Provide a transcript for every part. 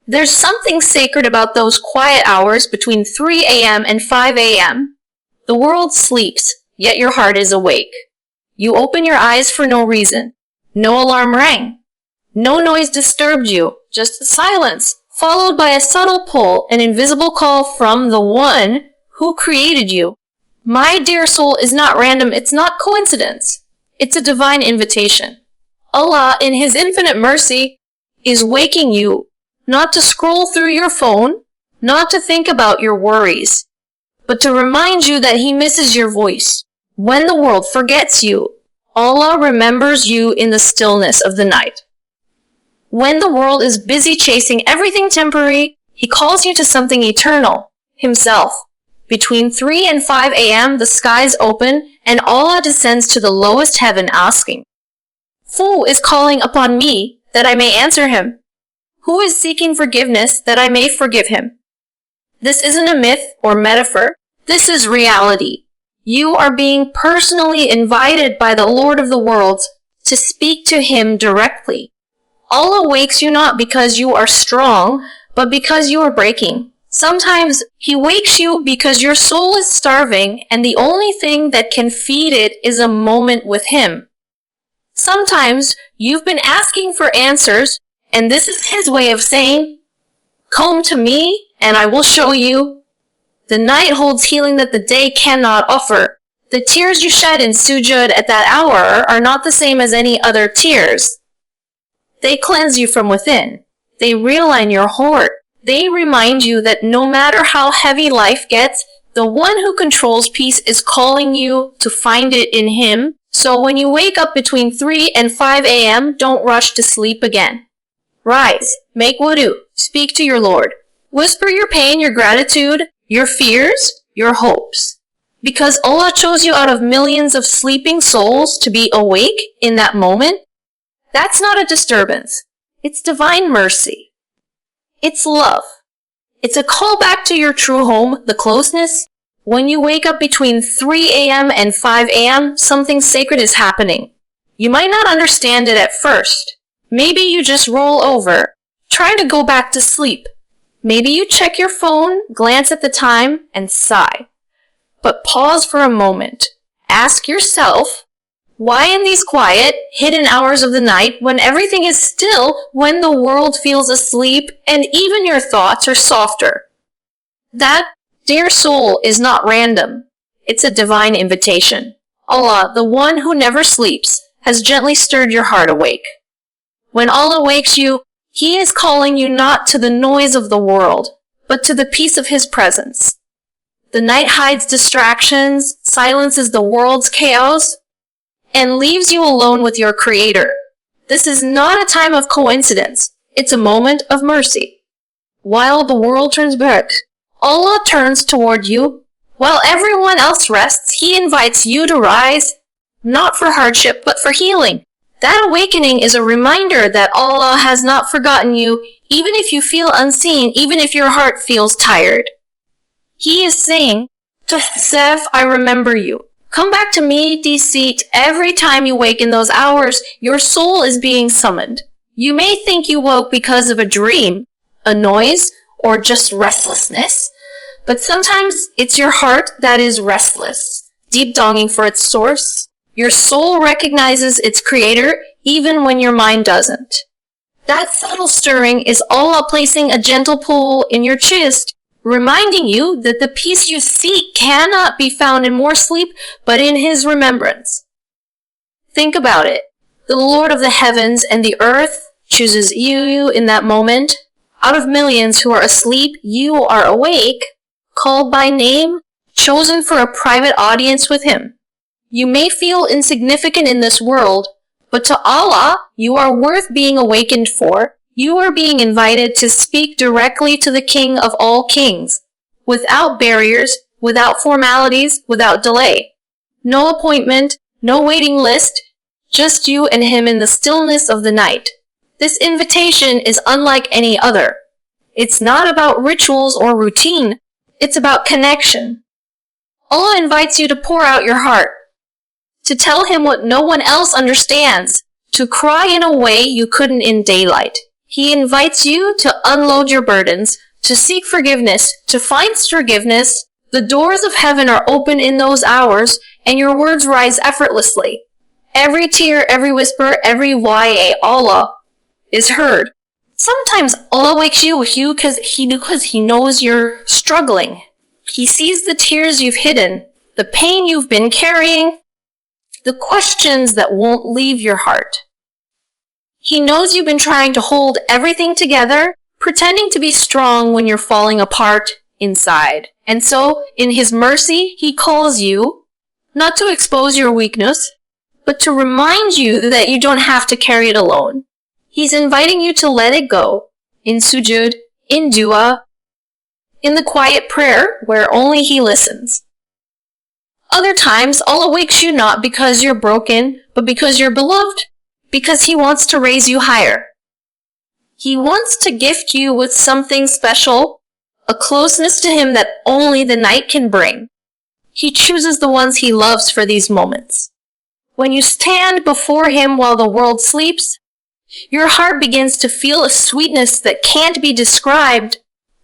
There's something sacred about those quiet hours between 3 a.m. and 5 a.m. The world sleeps, yet your heart is awake. You open your eyes for no reason. No alarm rang. No noise disturbed you, just silence, followed by a subtle pull, an invisible call from the one who created you. My dear soul is not random, it's not coincidence. It's a divine invitation. Allah, in His infinite mercy, is waking you, not to scroll through your phone, not to think about your worries, but to remind you that He misses your voice. When the world forgets you, Allah remembers you in the stillness of the night. When the world is busy chasing everything temporary, He calls you to something eternal, Himself. Between 3 and 5 a.m., the skies open and Allah descends to the lowest heaven asking, "Who is calling upon me that I may answer him? Who is seeking forgiveness that I may forgive him?" This isn't a myth or metaphor. This is reality. You are being personally invited by the Lord of the worlds to speak to Him directly. Allah wakes you not because you are strong, but because you are breaking. Sometimes He wakes you because your soul is starving and the only thing that can feed it is a moment with Him. Sometimes you've been asking for answers and this is His way of saying, "Come to me and I will show you." The night holds healing that the day cannot offer. The tears you shed in sujood at that hour are not the same as any other tears. They cleanse you from within. They realign your heart. They remind you that no matter how heavy life gets, the one who controls peace is calling you to find it in Him. So when you wake up between 3 and 5 a.m., don't rush to sleep again. Rise, make wudu, speak to your Lord. Whisper your pain, your gratitude, your fears, your hopes. Because Allah chose you out of millions of sleeping souls to be awake in that moment, that's not a disturbance. It's divine mercy. It's love. It's a call back to your true home, the closeness. When you wake up between 3 a.m. and 5 a.m., something sacred is happening. You might not understand it at first. Maybe you just roll over, try to go back to sleep. Maybe you check your phone, glance at the time, and sigh. But pause for a moment. Ask yourself, why in these quiet, hidden hours of the night, when everything is still, when the world feels asleep, and even your thoughts are softer? That, dear soul, is not random. It's a divine invitation. Allah, the one who never sleeps, has gently stirred your heart awake. When Allah wakes you, He is calling you not to the noise of the world, but to the peace of His presence. The night hides distractions, silences the world's chaos, and leaves you alone with your Creator. This is not a time of coincidence. It's a moment of mercy. While the world turns back, Allah turns toward you. While everyone else rests, He invites you to rise, not for hardship, but for healing. That awakening is a reminder that Allah has not forgotten you, even if you feel unseen, even if your heart feels tired. He is saying, "Tahajjud, I remember you. Come back to me, deceit. Every time you wake in those hours, your soul is being summoned. You may think you woke because of a dream, a noise, or just restlessness, but sometimes it's your heart that is restless, deep longing for its source. Your soul recognizes its Creator even when your mind doesn't. That subtle stirring is Allah placing a gentle pull in your chest, reminding you that the peace you seek cannot be found in more sleep, but in His remembrance." Think about it. The Lord of the heavens and the earth chooses you in that moment. Out of millions who are asleep, you are awake, called by name, chosen for a private audience with Him. You may feel insignificant in this world, but to Allah, you are worth being awakened for. You are being invited to speak directly to the King of all kings, without barriers, without formalities, without delay. No appointment, no waiting list, just you and Him in the stillness of the night. This invitation is unlike any other. It's not about rituals or routine. It's about connection. Allah invites you to pour out your heart, to tell Him what no one else understands, to cry in a way you couldn't in daylight. He invites you to unload your burdens, to seek forgiveness, to find forgiveness. The doors of heaven are open in those hours, and your words rise effortlessly. Every tear, every whisper, every YA, Allah is heard. Sometimes Allah wakes you because he knows you're struggling. He sees the tears you've hidden, the pain you've been carrying, the questions that won't leave your heart. He knows you've been trying to hold everything together, pretending to be strong when you're falling apart inside. And so, in His mercy, He calls you, not to expose your weakness, but to remind you that you don't have to carry it alone. He's inviting you to let it go, in sujud, in dua, in the quiet prayer where only He listens. Other times, Allah wakes you not because you're broken, but because you're beloved, because He wants to raise you higher. He wants to gift you with something special, a closeness to Him that only the night can bring. He chooses the ones He loves for these moments. When you stand before Him while the world sleeps, your heart begins to feel a sweetness that can't be described.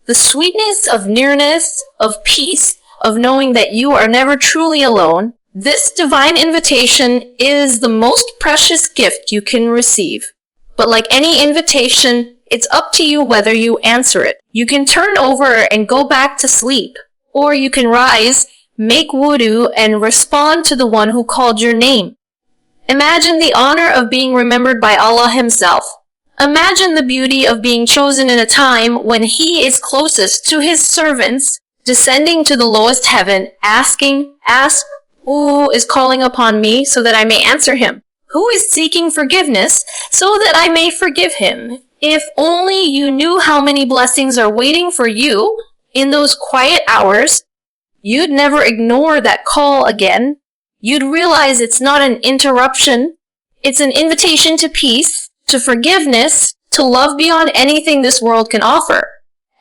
The sweetness of nearness, of peace, of knowing that you are never truly alone. This divine invitation is the most precious gift you can receive. But like any invitation, it's up to you whether you answer it. You can turn over and go back to sleep, or you can rise, make wudu, and respond to the one who called your name. Imagine the honor of being remembered by Allah Himself. Imagine the beauty of being chosen in a time when He is closest to His servants, descending to the lowest heaven, ask, who is calling upon me so that I may answer him? Who is seeking forgiveness so that I may forgive him? If only you knew how many blessings are waiting for you in those quiet hours, you'd never ignore that call again. You'd realize it's not an interruption. It's an invitation to peace, to forgiveness, to love beyond anything this world can offer.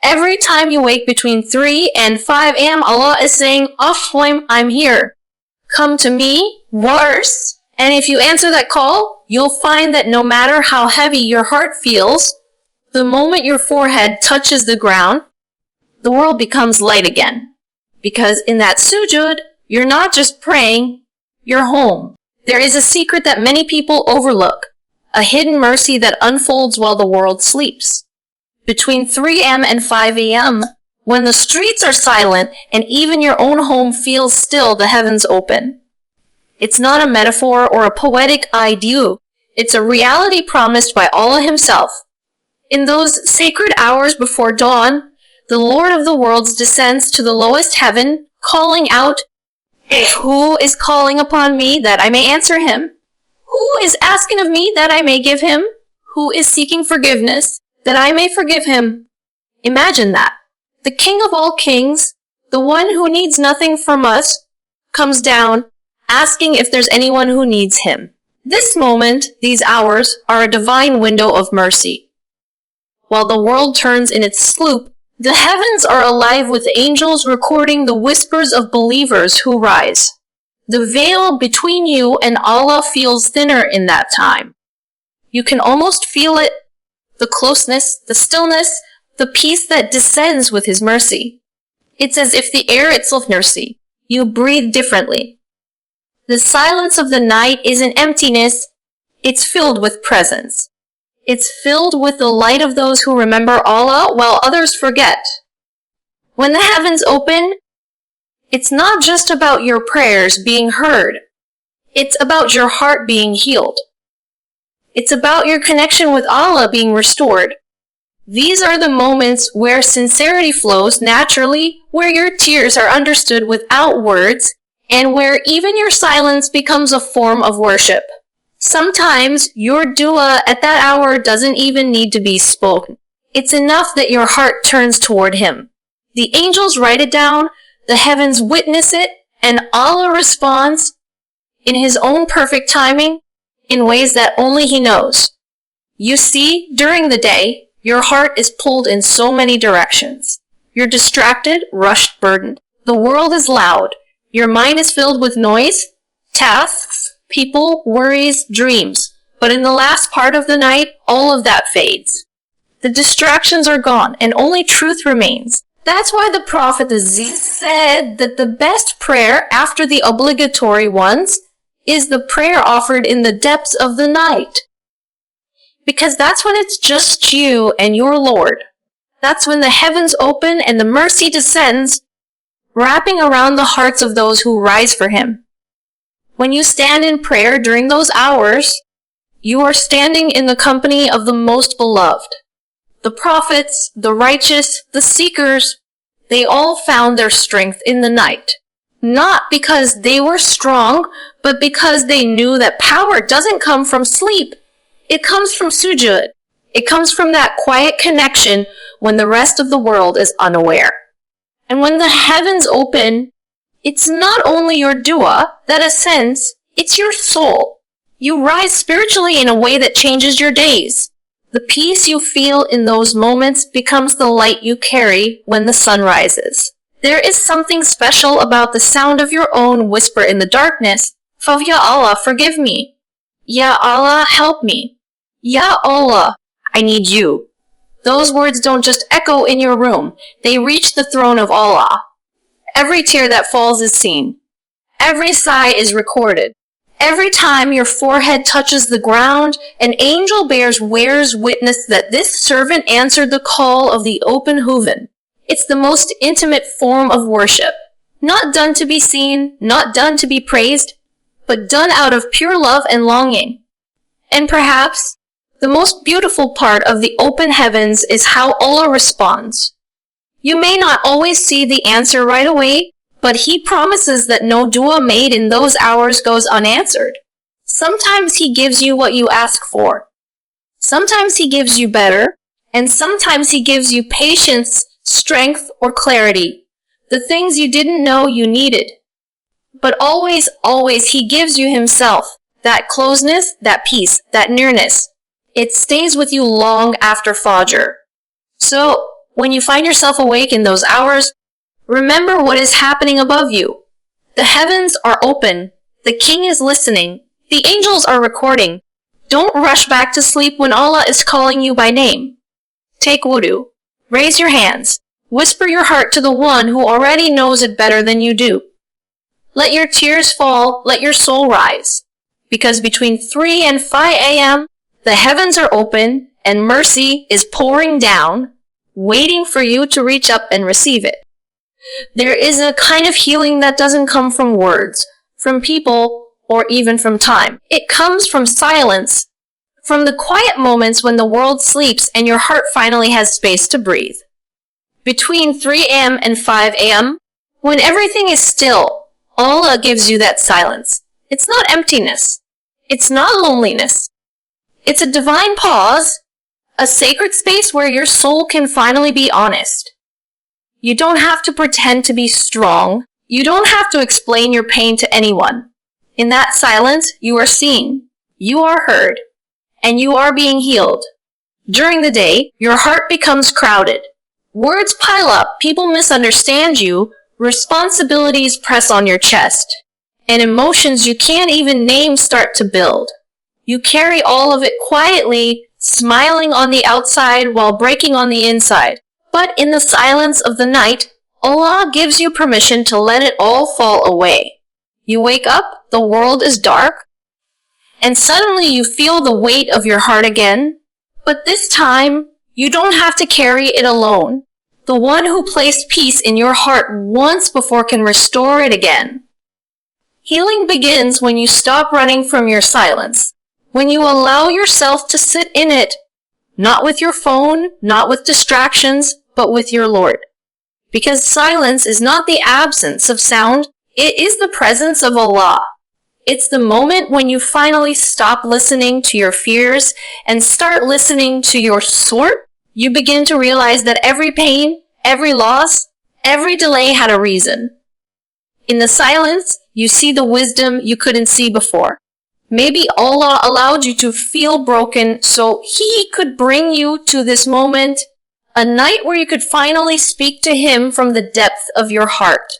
Every time you wake between 3 and 5 a.m., Allah is saying, I'm here. Come to me, worse. And if you answer that call, you'll find that no matter how heavy your heart feels, the moment your forehead touches the ground, the world becomes light again. Because in that sujud, you're not just praying, you're home. There is a secret that many people overlook, a hidden mercy that unfolds while the world sleeps. Between 3 a.m. and 5 a.m., when the streets are silent and even your own home feels still, the heavens open. It's not a metaphor or a poetic ideal. It's a reality promised by Allah Himself. In those sacred hours before dawn, the Lord of the worlds descends to the lowest heaven, calling out, who is calling upon me that I may answer him? Who is asking of me that I may give him? Who is seeking forgiveness that I may forgive him? Imagine that. The King of all kings, the one who needs nothing from us, comes down, asking if there's anyone who needs Him. This moment, these hours, are a divine window of mercy. While the world turns in its sloop, the heavens are alive with angels recording the whispers of believers who rise. The veil between you and Allah feels thinner in that time. You can almost feel it, the closeness, the stillness, the peace that descends with His mercy. It's as if the air itself mercy. You breathe differently. The silence of the night isn't emptiness, it's filled with presence. It's filled with the light of those who remember Allah while others forget. When the heavens open, it's not just about your prayers being heard. It's about your heart being healed. It's about your connection with Allah being restored. These are the moments where sincerity flows naturally, where your tears are understood without words, and where even your silence becomes a form of worship. Sometimes your dua at that hour doesn't even need to be spoken. It's enough that your heart turns toward Him. The angels write it down, the heavens witness it, and Allah responds in His own perfect timing in ways that only He knows. You see, during the day, your heart is pulled in so many directions. You're distracted, rushed, burdened. The world is loud. Your mind is filled with noise, tasks, people, worries, dreams. But in the last part of the night, all of that fades. The distractions are gone and only truth remains. That's why the Prophet Aziz said that the best prayer after the obligatory ones is the prayer offered in the depths of the night. Because that's when it's just you and your Lord. That's when the heavens open and the mercy descends, wrapping around the hearts of those who rise for Him. When you stand in prayer during those hours, you are standing in the company of the most beloved. The prophets, the righteous, the seekers, they all found their strength in the night. Not because they were strong, but because they knew that power doesn't come from sleep. It comes from sujud. It comes from that quiet connection when the rest of the world is unaware. And when the heavens open, it's not only your dua that ascends, it's your soul. You rise spiritually in a way that changes your days. The peace you feel in those moments becomes the light you carry when the sun rises. There is something special about the sound of your own whisper in the darkness. Ya Allah, forgive me. Ya Allah, help me. Ya Allah, I need you. Those words don't just echo in your room. They reach the throne of Allah. Every tear that falls is seen. Every sigh is recorded. Every time your forehead touches the ground, an angel bears witness that this servant answered the call of the open heaven. It's the most intimate form of worship. Not done to be seen, not done to be praised, but done out of pure love and longing. And perhaps the most beautiful part of the open heavens is how Allah responds. You may not always see the answer right away, but He promises that no dua made in those hours goes unanswered. Sometimes He gives you what you ask for. Sometimes He gives you better, and sometimes He gives you patience, strength, or clarity. The things you didn't know you needed. But always, always He gives you Himself. That closeness, that peace, that nearness. It stays with you long after Fajr. So, when you find yourself awake in those hours, remember what is happening above you. The heavens are open. The King is listening. The angels are recording. Don't rush back to sleep when Allah is calling you by name. Take wudu. Raise your hands. Whisper your heart to the one who already knows it better than you do. Let your tears fall. Let your soul rise. Because between 3 and 5 a.m., the heavens are open and mercy is pouring down, waiting for you to reach up and receive it. There is a kind of healing that doesn't come from words, from people, or even from time. It comes from silence, from the quiet moments when the world sleeps and your heart finally has space to breathe. Between 3 a.m. and 5 a.m., when everything is still, Allah gives you that silence. It's not emptiness. It's not loneliness. It's a divine pause, a sacred space where your soul can finally be honest. You don't have to pretend to be strong. You don't have to explain your pain to anyone. In that silence, you are seen, you are heard, and you are being healed. During the day, your heart becomes crowded. Words pile up, people misunderstand you, responsibilities press on your chest, and emotions you can't even name start to build. You carry all of it quietly, smiling on the outside while breaking on the inside. But in the silence of the night, Allah gives you permission to let it all fall away. You wake up, the world is dark, and suddenly you feel the weight of your heart again. But this time, you don't have to carry it alone. The one who placed peace in your heart once before can restore it again. Healing begins when you stop running from your silence. When you allow yourself to sit in it, not with your phone, not with distractions, but with your Lord. Because silence is not the absence of sound, it is the presence of Allah. It's the moment when you finally stop listening to your fears and start listening to your source. You begin to realize that every pain, every loss, every delay had a reason. In the silence, you see the wisdom you couldn't see before. Maybe Allah allowed you to feel broken so He could bring you to this moment, a night where you could finally speak to Him from the depth of your heart.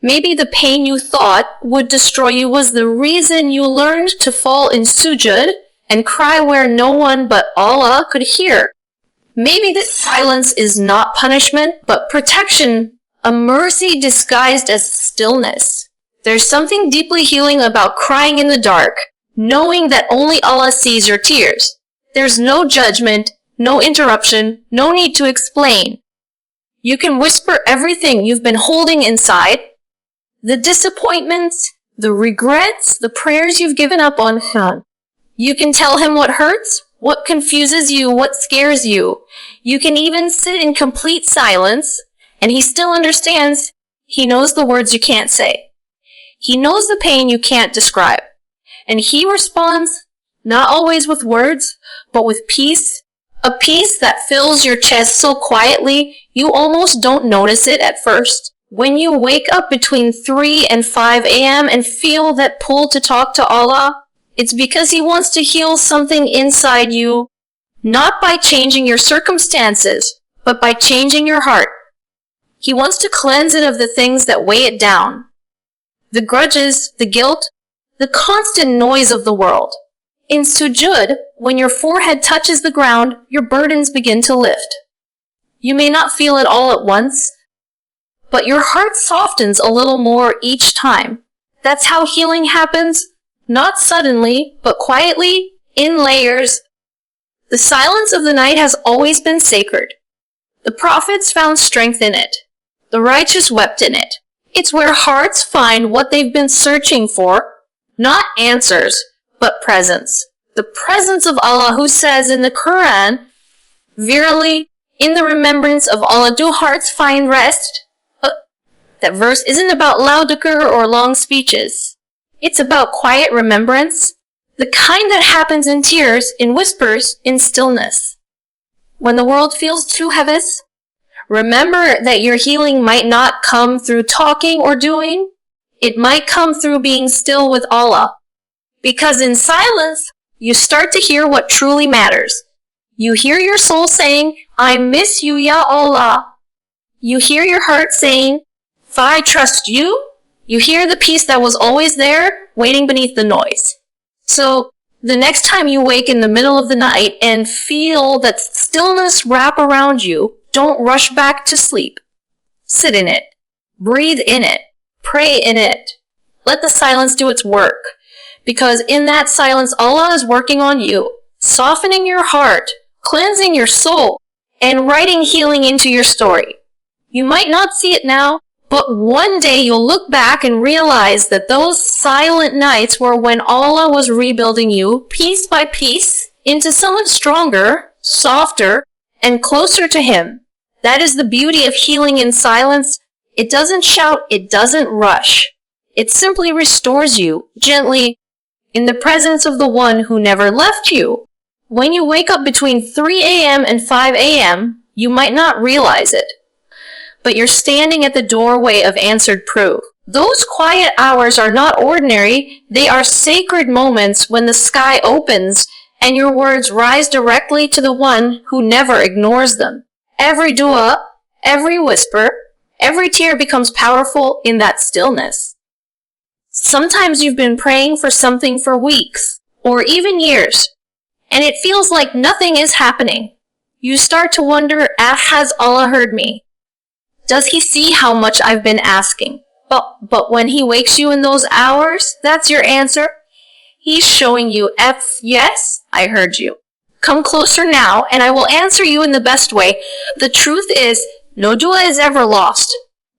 Maybe the pain you thought would destroy you was the reason you learned to fall in sujud and cry where no one but Allah could hear. Maybe this silence is not punishment, but protection, a mercy disguised as stillness. There's something deeply healing about crying in the dark, knowing that only Allah sees your tears. There's no judgment, no interruption, no need to explain. You can whisper everything you've been holding inside, the disappointments, the regrets, the prayers you've given up on Him. You can tell Him what hurts, what confuses you, what scares you. You can even sit in complete silence, and He still understands. He knows the words you can't say. He knows the pain you can't describe. And He responds, not always with words, but with peace. A peace that fills your chest so quietly, you almost don't notice it at first. When you wake up between 3 and 5 a.m. and feel that pull to talk to Allah, it's because He wants to heal something inside you, not by changing your circumstances, but by changing your heart. He wants to cleanse it of the things that weigh it down. The grudges, the guilt, the constant noise of the world. In sujood, when your forehead touches the ground, your burdens begin to lift. You may not feel it all at once, but your heart softens a little more each time. That's how healing happens, not suddenly, but quietly, in layers. The silence of the night has always been sacred. The prophets found strength in it. The righteous wept in it. It's where hearts find what they've been searching for, not answers, but presence. The presence of Allah, who says in the Quran, verily, in the remembrance of Allah do hearts find rest. That verse isn't about loud dhikr or long speeches. It's about quiet remembrance, the kind that happens in tears, in whispers, in stillness. When the world feels too heavy, remember that your healing might not come through talking or doing. It might come through being still with Allah. Because in silence, you start to hear what truly matters. You hear your soul saying, I miss you, Ya Allah. You hear your heart saying, if I trust you. You hear the peace that was always there, waiting beneath the noise. So, the next time you wake in the middle of the night and feel that stillness wrap around you, don't rush back to sleep. Sit in it. Breathe in it. Pray in it. Let the silence do its work. Because in that silence, Allah is working on you, softening your heart, cleansing your soul, and writing healing into your story. You might not see it now, but one day you'll look back and realize that those silent nights were when Allah was rebuilding you, piece by piece, into someone stronger, softer, and closer to Him. That is the beauty of healing in silence. It doesn't shout, it doesn't rush. It simply restores you, gently, in the presence of the one who never left you. When you wake up between 3 a.m. and 5 a.m., you might not realize it. But you're standing at the doorway of answered proof. Those quiet hours are not ordinary, they are sacred moments when the sky opens and your words rise directly to the one who never ignores them. Every dua, every whisper, every tear becomes powerful in that stillness. Sometimes you've been praying for something for weeks, or even years, and it feels like nothing is happening. You start to wonder, has Allah heard me? Does He see how much I've been asking? But when He wakes you in those hours, that's your answer. He's showing you, yes, I heard you. Come closer now, and I will answer you in the best way. The truth is, no dua is ever lost.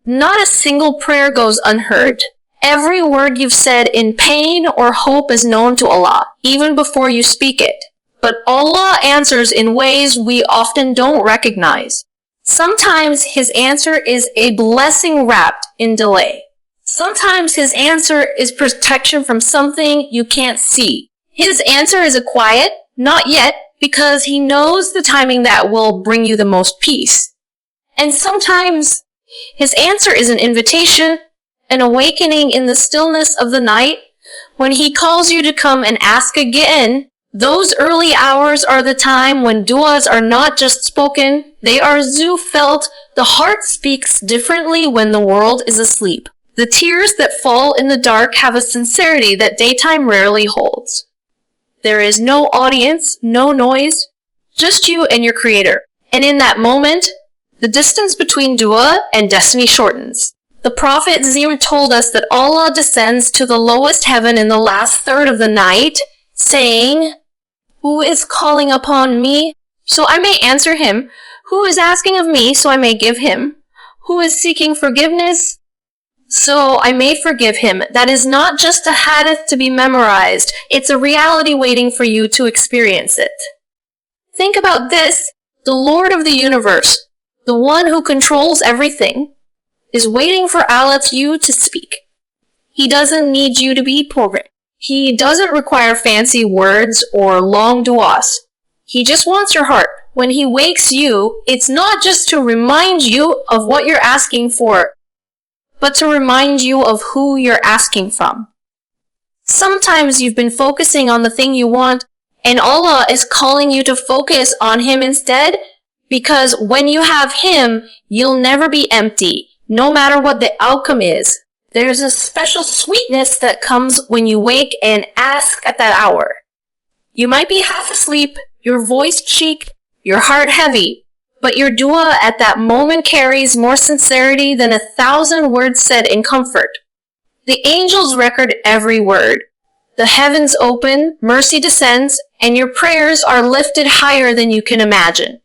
Not a single prayer goes unheard. Every word you've said in pain or hope is known to Allah, even before you speak it. But Allah answers in ways we often don't recognize. Sometimes His answer is a blessing wrapped in delay. Sometimes His answer is protection from something you can't see. His answer is a quiet, not yet, because He knows the timing that will bring you the most peace. And sometimes His answer is an invitation, an awakening in the stillness of the night, when He calls you to come and ask again. Those early hours are the time when du'as are not just spoken, they are felt. The heart speaks differently when the world is asleep. The tears that fall in the dark have a sincerity that daytime rarely holds. There is no audience, no noise, just you and your Creator. And in that moment, the distance between dua and destiny shortens. The Prophet told us that Allah descends to the lowest heaven in the last third of the night, saying, "Who is calling upon me, so I may answer him? Who is asking of me, so I may give him? Who is seeking forgiveness, so I may forgive him?" That is not just a hadith to be memorized. It's a reality waiting for you to experience it. Think about this. The Lord of the universe, the one who controls everything, is waiting for Allah you to speak. He doesn't need you to be programmed. He doesn't require fancy words or long du'as. He just wants your heart. When he wakes you, it's not just to remind you of what you're asking for, but to remind you of who you're asking from. Sometimes you've been focusing on the thing you want, and Allah is calling you to focus on Him instead, because when you have Him, you'll never be empty. No matter what the outcome is, there's a special sweetness that comes when you wake and ask at that hour. You might be half asleep, your voice cheek, your heart heavy, but your dua at that moment carries more sincerity than 1,000 words said in comfort. The angels record every word. The heavens open, mercy descends, and your prayers are lifted higher than you can imagine.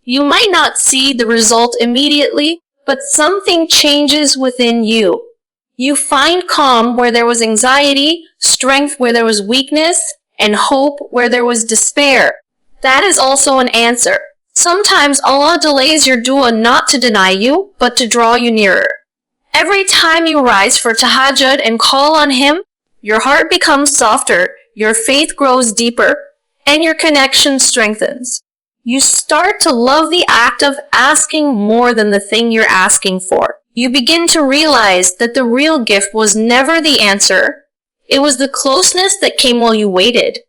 You might not see the result immediately, but something changes within you. You find calm where there was anxiety, strength where there was weakness, and hope where there was despair. That is also an answer. Sometimes Allah delays your dua not to deny you, but to draw you nearer. Every time you rise for Tahajjud and call on Him, your heart becomes softer, your faith grows deeper, and your connection strengthens. You start to love the act of asking more than the thing you're asking for. You begin to realize that the real gift was never the answer. It was the closeness that came while you waited.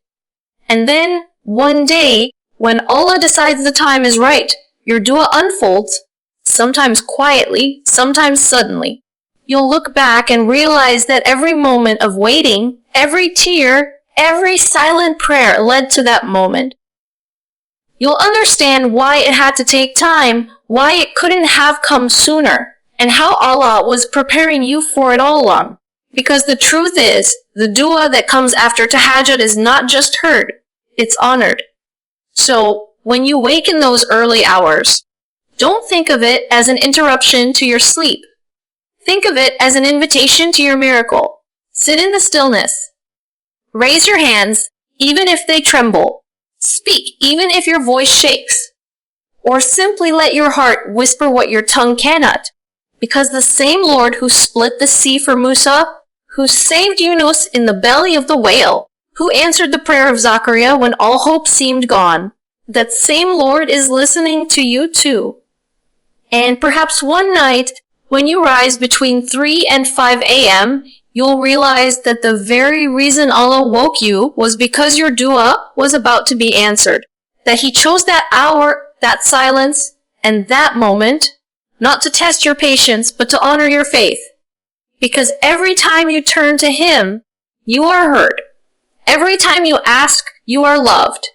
And then, one day, when Allah decides the time is right, your dua unfolds, sometimes quietly, sometimes suddenly. You'll look back and realize that every moment of waiting, every tear, every silent prayer led to that moment. You'll understand why it had to take time, why it couldn't have come sooner, and how Allah was preparing you for it all along. Because the truth is, the dua that comes after Tahajjud is not just heard, it's honored. So, when you wake in those early hours, don't think of it as an interruption to your sleep. Think of it as an invitation to your miracle. Sit in the stillness. Raise your hands, even if they tremble. Speak, even if your voice shakes. Or simply let your heart whisper what your tongue cannot. Because the same Lord who split the sea for Musa, who saved Yunus in the belly of the whale, who answered the prayer of Zachariah when all hope seemed gone, that same Lord is listening to you too. And perhaps one night, when you rise between 3 and 5 a.m., you'll realize that the very reason Allah woke you was because your dua was about to be answered. That He chose that hour, that silence, and that moment, not to test your patience, but to honor your faith. Because every time you turn to Him, you are heard. Every time you ask, you are loved.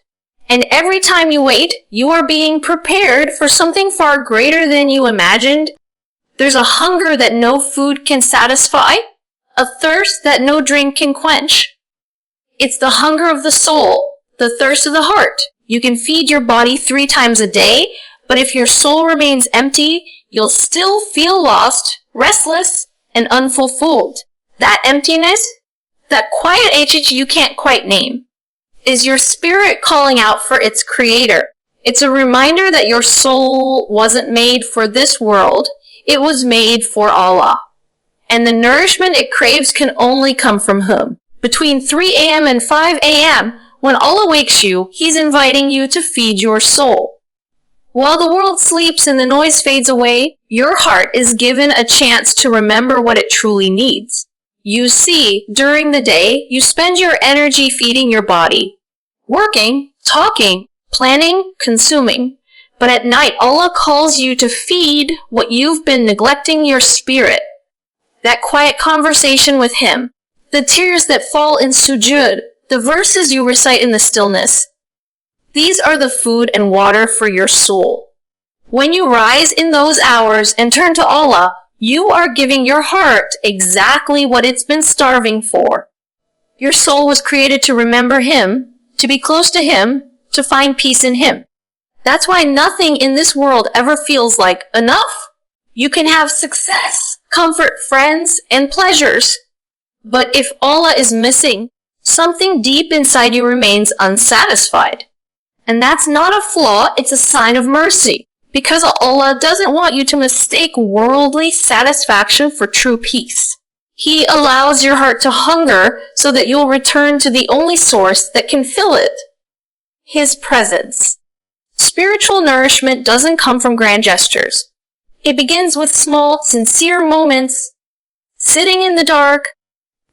And every time you wait, you are being prepared for something far greater than you imagined. There's a hunger that no food can satisfy, a thirst that no drink can quench. It's the hunger of the soul, the thirst of the heart. You can feed your body 3 times a day, but if your soul remains empty, you'll still feel lost, restless, and unfulfilled. That emptiness, that quiet ache you can't quite name, is your spirit calling out for its creator. It's a reminder that your soul wasn't made for this world, it was made for Allah. And the nourishment it craves can only come from Him. Between 3 a.m. and 5 a.m., when Allah wakes you, He's inviting you to feed your soul. While the world sleeps and the noise fades away, your heart is given a chance to remember what it truly needs. You see, during the day, you spend your energy feeding your body. Working, talking, planning, consuming. But at night, Allah calls you to feed what you've been neglecting your spirit. That quiet conversation with Him, the tears that fall in sujood, the verses you recite in the stillness. These are the food and water for your soul. When you rise in those hours and turn to Allah, you are giving your heart exactly what it's been starving for. Your soul was created to remember Him, to be close to Him, to find peace in Him. That's why nothing in this world ever feels like enough. You can have success, comfort, friends, and pleasures. But if Allah is missing, something deep inside you remains unsatisfied. And that's not a flaw, it's a sign of mercy. Because Allah doesn't want you to mistake worldly satisfaction for true peace. He allows your heart to hunger so that you'll return to the only source that can fill it. His presence. Spiritual nourishment doesn't come from grand gestures. It begins with small, sincere moments, sitting in the dark,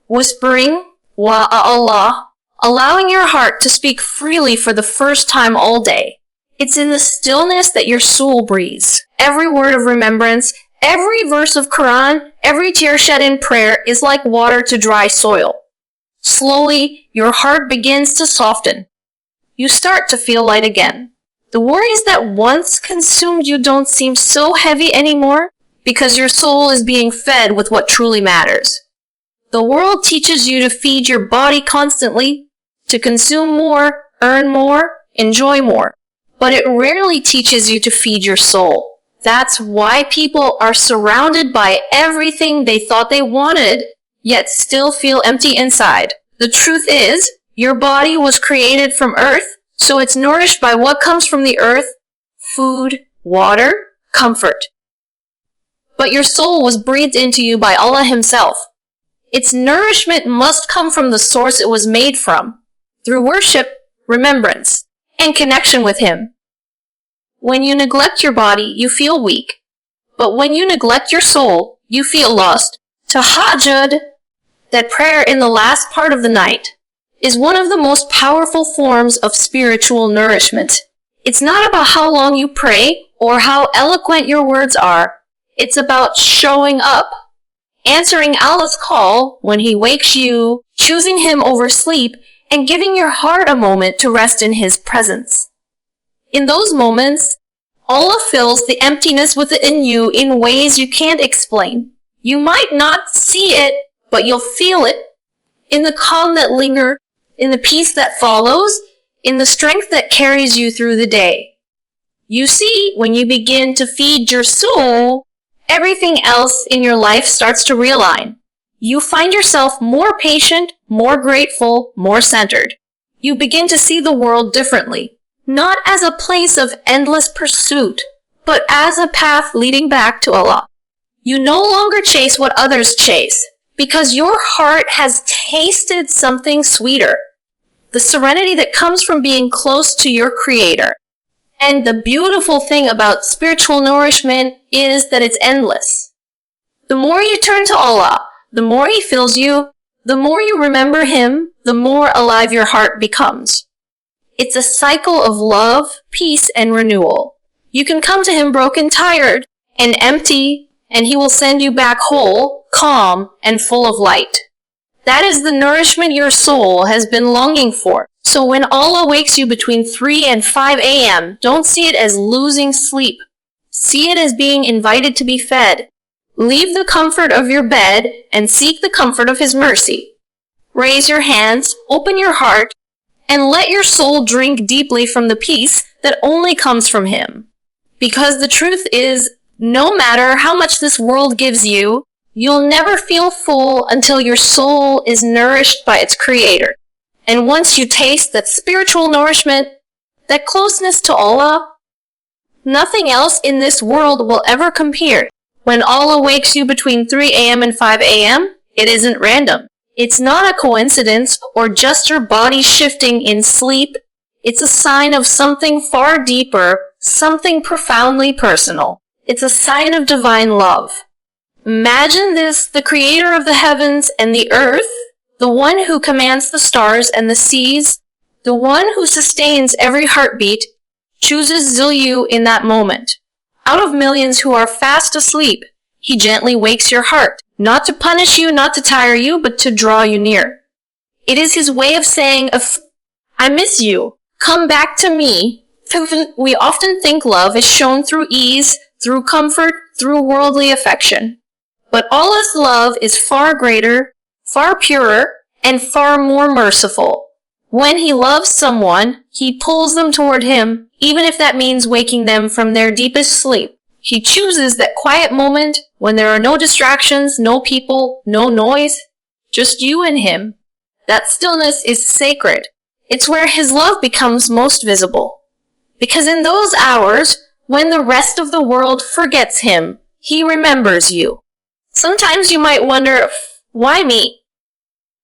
whispering, Wa Allah, allowing your heart to speak freely for the first time all day. It's in the stillness that your soul breathes. Every word of remembrance, every verse of Quran, every tear shed in prayer is like water to dry soil. Slowly, your heart begins to soften. You start to feel light again. The worries that once consumed you don't seem so heavy anymore because your soul is being fed with what truly matters. The world teaches you to feed your body constantly, to consume more, earn more, enjoy more. But it rarely teaches you to feed your soul. That's why people are surrounded by everything they thought they wanted, yet still feel empty inside. The truth is, your body was created from earth, so it's nourished by what comes from the earth: food, water, comfort. But your soul was breathed into you by Allah Himself. Its nourishment must come from the source it was made from, through worship, remembrance, and connection with Him. When you neglect your body, you feel weak. But when you neglect your soul, you feel lost. Tahajjud, that prayer in the last part of the night, is one of the most powerful forms of spiritual nourishment. It's not about how long you pray or how eloquent your words are. It's about showing up, answering Allah's call when He wakes you, choosing Him over sleep, and giving your heart a moment to rest in His presence. In those moments, Allah fills the emptiness within you in ways you can't explain. You might not see it, but you'll feel it. In the calm that lingers, in the peace that follows, in the strength that carries you through the day. You see, when you begin to feed your soul, everything else in your life starts to realign. You find yourself more patient, more grateful, more centered. You begin to see the world differently. Not as a place of endless pursuit, but as a path leading back to Allah. You no longer chase what others chase, because your heart has tasted something sweeter. The serenity that comes from being close to your Creator. And the beautiful thing about spiritual nourishment is that it's endless. The more you turn to Allah, the more He fills you, the more you remember Him, the more alive your heart becomes. It's a cycle of love, peace, and renewal. You can come to Him broken, tired, and empty, and He will send you back whole, calm, and full of light. That is the nourishment your soul has been longing for. So when Allah wakes you between 3 and 5 a.m., don't see it as losing sleep. See it as being invited to be fed. Leave the comfort of your bed and seek the comfort of His mercy. Raise your hands, open your heart, and let your soul drink deeply from the peace that only comes from Him. Because the truth is, no matter how much this world gives you, you'll never feel full until your soul is nourished by its Creator. And once you taste that spiritual nourishment, that closeness to Allah, nothing else in this world will ever compare. When Allah wakes you between 3 a.m. and 5 a.m., it isn't random. It's not a coincidence or just your body shifting in sleep. It's a sign of something far deeper, something profoundly personal. It's a sign of divine love. Imagine this: the Creator of the heavens and the earth, the one who commands the stars and the seas, the one who sustains every heartbeat, chooses you in that moment. Out of millions who are fast asleep, He gently wakes your heart, not to punish you, not to tire you, but to draw you near. It is His way of saying, I miss you. Come back to me. We often think love is shown through ease, through comfort, through worldly affection. But Allah's love is far greater, far purer, and far more merciful. When He loves someone, He pulls them toward Him, even if that means waking them from their deepest sleep. He chooses that quiet moment when there are no distractions, no people, no noise, just you and Him. That stillness is sacred. It's where His love becomes most visible. Because in those hours, when the rest of the world forgets Him, He remembers you. Sometimes you might wonder, why me?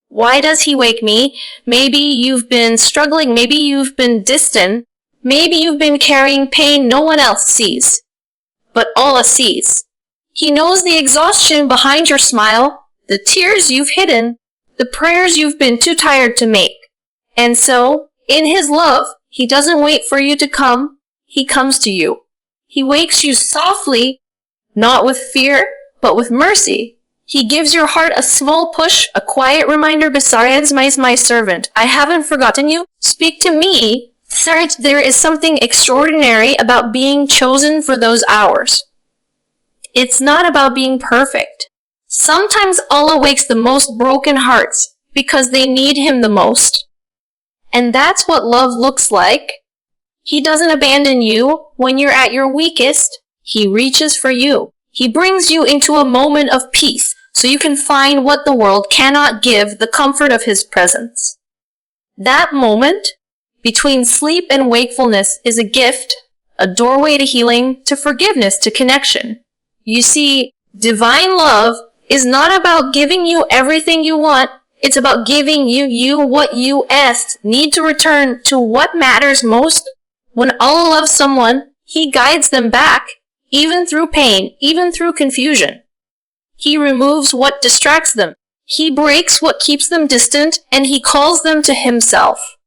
Why does He wake me? Maybe you've been struggling, maybe you've been distant, maybe you've been carrying pain no one else sees. But Allah sees. He knows the exhaustion behind your smile, the tears you've hidden, the prayers you've been too tired to make. And so, in His love, He doesn't wait for you to come, He comes to you. He wakes you softly, not with fear, but with mercy. He gives your heart a small push, a quiet reminder, besides my servant, I haven't forgotten you. Speak to me. Sir, there is something extraordinary about being chosen for those hours. It's not about being perfect. Sometimes Allah wakes the most broken hearts because they need Him the most. And that's what love looks like. He doesn't abandon you when you're at your weakest. He reaches for you. He brings you into a moment of peace so you can find what the world cannot give, the comfort of His presence. That moment between sleep and wakefulness is a gift, a doorway to healing, to forgiveness, to connection. You see, divine love is not about giving you everything you want. It's about giving you what you need to return to what matters most. When Allah loves someone, He guides them back, even through pain, even through confusion. He removes what distracts them. He breaks what keeps them distant, and He calls them to Himself.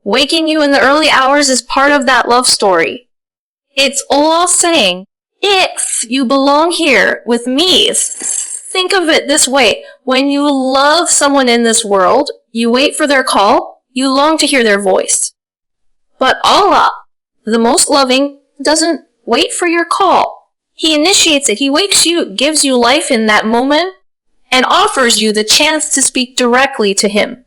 Waking you in the early hours is part of that love story. It's Allah saying, if you belong here with me, think of it this way. When you love someone in this world, you wait for their call, you long to hear their voice. But Allah, the most loving, doesn't wait for your call. He initiates it. He wakes you, gives you life in that moment, and offers you the chance to speak directly to Him.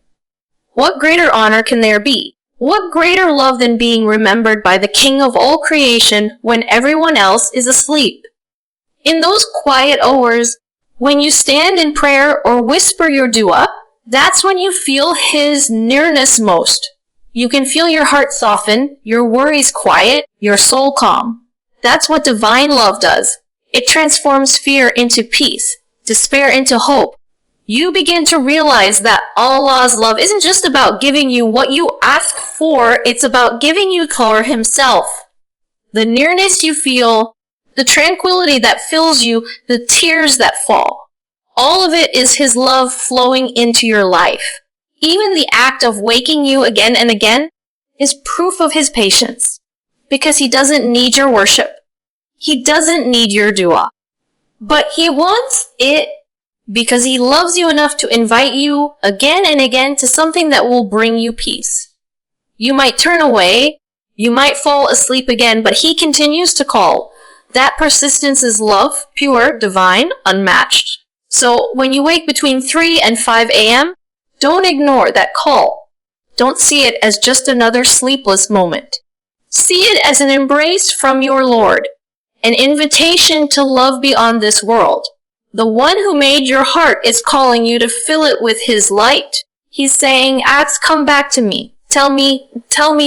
What greater honor can there be? What greater love than being remembered by the King of all creation when everyone else is asleep? In those quiet hours, when you stand in prayer or whisper your dua, that's when you feel His nearness most. You can feel your heart soften, your worries quiet, your soul calm. That's what divine love does. It transforms fear into peace, despair into hope. You begin to realize that Allah's love isn't just about giving you what you ask for, it's about giving you for Himself. The nearness you feel, the tranquility that fills you, the tears that fall. All of it is His love flowing into your life. Even the act of waking you again and again is proof of His patience. Because He doesn't need your worship. He doesn't need your dua. But He wants it because He loves you enough to invite you again and again to something that will bring you peace. You might turn away, you might fall asleep again, but He continues to call. That persistence is love, pure, divine, unmatched. So when you wake between 3 and 5 a.m., don't ignore that call. Don't see it as just another sleepless moment. See it as an embrace from your Lord, an invitation to love beyond this world. The one who made your heart is calling you to fill it with His light. He's saying, come back to me. Tell me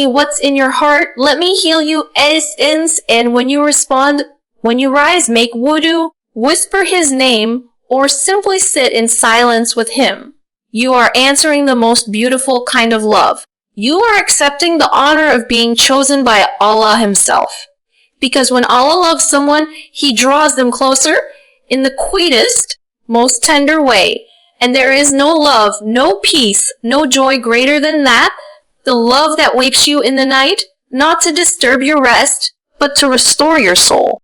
what's in your heart. Let me heal you essence. And when you respond, when you rise, make wudu, whisper His name, or simply sit in silence with Him. You are answering the most beautiful kind of love. You are accepting the honor of being chosen by Allah Himself. Because when Allah loves someone, He draws them closer in the sweetest, most tender way. And there is no love, no peace, no joy greater than that. The love that wakes you in the night, not to disturb your rest, but to restore your soul.